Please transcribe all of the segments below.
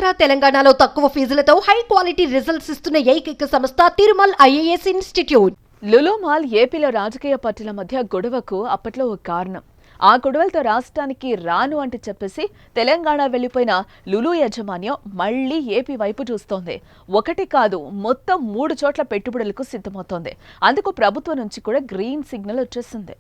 ఆంధ్ర తెలంగాణలో తక్కువ ఫీజులతో high quality results ఇస్తున్న ఏకైక సంస్థ Tirumal IAS institute. Lulu mall ఏపీలో రాజకీయ పార్టీల మధ్య గొడవకు అప్పట్లో ఒక కారణం. ఆ గొడవలతో రాష్ట్రానికి రాను అంటే చెప్పేసి తెలంగాణ వెళ్లిపోయిన లులు యాజమాన్యం మళ్లీ ఏపీ వైపు చూస్తోంది. ఒకటి కాదు, మొత్తం 3 చోట్ల పెట్టుబడులకు సిద్ధమవుతోంది. అందుకు ప్రభుత్వం నుంచి కూడా గ్రీన్ సిగ్నల్ వచ్చేసింది.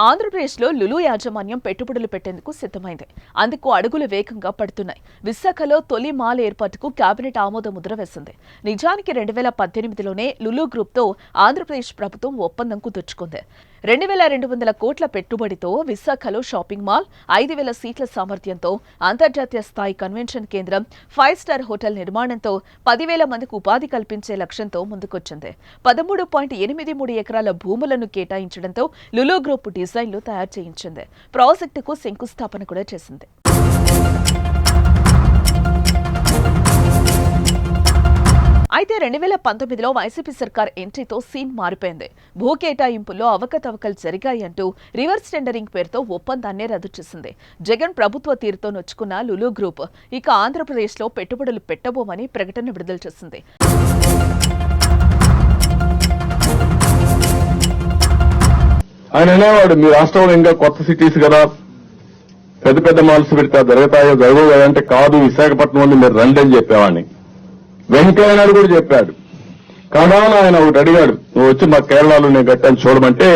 ఆంధ్రప్రదేశ్లో లులు యాజమాన్యం పెట్టుబడులు పెట్టేందుకు సిద్ధమైంది. అందుకు అడుగులు వేగంగా పడుతున్నాయి. విశాఖలో తొలి మాల్ ఏర్పాటుకు కేబినెట్ ఆమోద ముద్ర వేసింది. నిజానికి 2018లోనే లులు గ్రూప్తో ఆంధ్రప్రదేశ్ ప్రభుత్వం ఒప్పందం కుదుర్చుకుంది. 2200 కోట్ల పెట్టుబడితో విశాఖలో షాపింగ్ మాల్, 5000 సీట్ల సామర్థ్యంతో అంతర్జాతీయ స్థాయి కన్వెన్షన్ కేంద్రం, 5 స్టార్ హోటల్ నిర్మాణంతో 10,000 మందికి ఉపాధి కల్పించే లక్ష్యంతో ముందుకొచ్చింది. 13.83 ఎకరాల భూములను కేటాయించడంతో లులు గ్రూప్ డిజైన్లు తయారు చేయించింది. ప్రాజెక్టుకు శంకుస్థాపన కూడా చేసింది. అయితే 2019లో వైసీపీ సర్కార్ ఎంట్రీతో సీన్ మారిపోయింది. భూ కేటాయింపుల్లో అవకతవకలు జరిగాయంటూ రివర్స్ టెండరింగ్ పేరుతో ఒప్పందాన్ని రద్దు చేసింది. జగన్ ప్రభుత్వ తీరుతో నొచ్చుకున్న లులు గ్రూప్ ఇక ఆంధ్రప్రదేశ్లో పెట్టుబడులు పెట్టబోమని ప్రకటన విడుదల చేసింది. ఆయన అనేవాడు, మీ రాష్ట్రంలో ఇంకా కొత్త సిటీస్ కదా, పెద్ద పెద్ద మాల్స్ పెడితే జరుగుతాయో జరగవు కదా అంటే, కాదు విశాఖపట్నం నుండి మీరు రండి అని చెప్పేవాడిని. వెంకయ్య నాయుడు కూడా చెప్పాడు. కడాన ఆయన ఒకటి అడిగాడు, నువ్వు వచ్చి మా కేరళలో నేను కట్టాను చూడమంటే,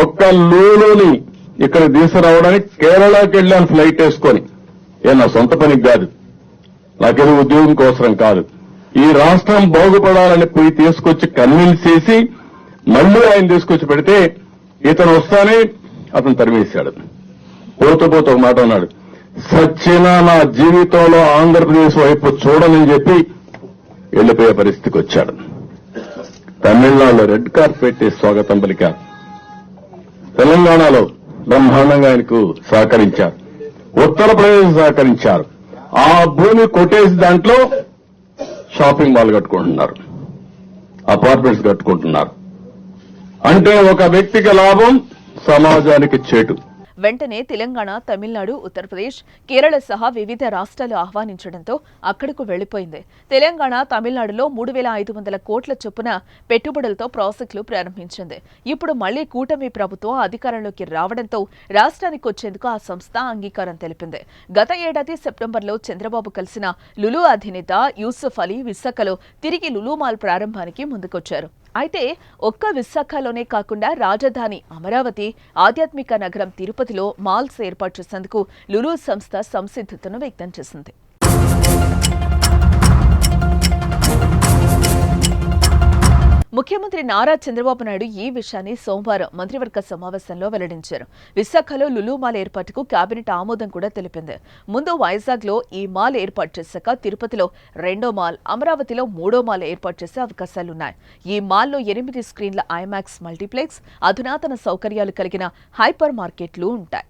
ఒక్క లూలుని ఇక్కడ తీసుకురావడానికి కేరళకి వెళ్ళాను ఫ్లైట్ వేసుకొని. నా సొంత పనికి కాదు, నాకేదో ఉద్యోగం కోసరం కాదు, ఈ రాష్ట్రం బాగుపడాలని పోయి తీసుకొచ్చి కన్విన్స్ చేసి మళ్లీ ఆయన తీసుకొచ్చి పెడితే ఇతను వస్తానే అతను తరిమేశాడు. పోతూ పోతూ ఒక మాట అన్నాడు, సచ్చినా నా జీవితంలో ఆంధ్రప్రదేశ్ వైపు చూడనని చెప్పి వెళ్లిపోయే పరిస్థితికి వచ్చాడు. తమిళనాడులో రెడ్ కార్పెట్ స్వాగతం పలికారు. తెలంగాణలో బ్రహ్మాండంగా ఆయనకు సహకరించారు. ఉత్తరప్రదేశ్ సహకరించారు. ఆ భూమి కొట్టేసి దాంట్లో షాపింగ్ మాల్ కట్టుకుంటున్నారు, అపార్ట్మెంట్స్ కట్టుకుంటున్నారు. అంటే ఒక వ్యక్తికి లాభం, సమాజానికి చేటు. వెంటనే తెలంగాణ, తమిళనాడు, ఉత్తరప్రదేశ్, కేరళ సహా వివిధ రాష్ట్రాలు ఆహ్వానించడంతో అక్కడకు వెళ్లిపోయింది. తెలంగాణ, తమిళనాడులో 3,500 కోట్ల చొప్పున పెట్టుబడులతో ప్రాజెక్టులు ప్రారంభించింది. ఇప్పుడు మళ్లీ కూటమి ప్రభుత్వం అధికారంలోకి రావడంతో రాష్ట్రానికి వచ్చేందుకు ఆ సంస్థ అంగీకారం తెలిపింది. గత ఏడాది సెప్టెంబర్లో చంద్రబాబు కలిసిన లులు అధినేత యూసుఫ్ అలీ విశాఖలో తిరిగి లులు మాల్ ప్రారంభానికి ముందుకొచ్చారు. అయితే ఒక్క విశాఖలోనే కాకుండా రాజధాని అమరావతి, ఆధ్యాత్మిక నగరం తిరుపతిలో మాల్స్ ఏర్పాటు చేసేందుకు లులు సంస్థ సంసిద్ధతను వ్యక్తం చేసింది. ముఖ్యమంత్రి నారా చంద్రబాబు నాయుడు ఈ విషయాన్ని సోమవారం మంత్రివర్గ సమావేశంలో వెల్లడించారు. విశాఖలో లులు మాల్ ఏర్పాటుకు కేబినెట్ ఆమోదం కూడా తెలిపింది. ముందు వైజాగ్లో ఈ మాల్ ఏర్పాటు చేశాక తిరుపతిలో 2వ మాల్, అమరావతిలో 3వ మాల్ ఏర్పాటు చేసే అవకాశాలున్నాయి. ఈ మాల్లో 8 స్క్రీన్ల ఐమాక్స్ మల్టీప్లెక్స్, అధునాతన సౌకర్యాలు కలిగిన హైపర్ మార్కెట్లు ఉంటాయి.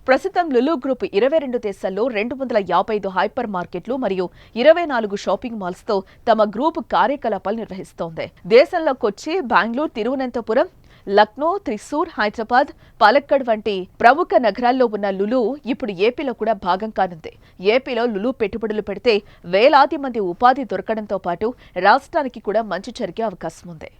ప్రస్తుతం లులు గ్రూప్ 22 దేశాల్లో 255 హైపర్ మార్కెట్లు మరియు 24 షాపింగ్ మాల్స్ తో తమ గ్రూప్ కార్యకలాపాలు నిర్వహిస్తోంది. దేశంలో కొచ్చి, బెంగళూరు, తిరువనంతపురం, లక్నో, త్రిశూర్, హైదరాబాద్, పాలక్కడ్ వంటి ప్రముఖ నగరాల్లో ఉన్న లులు ఇప్పుడు ఏపీలో కూడా భాగం కానుంది. ఏపీలో లులు పెట్టుబడులు పెడితే వేలాది మంది ఉపాధి దొరకడంతో పాటు రాష్ట్రానికి కూడా మంచి జరిగే అవకాశం ఉంది.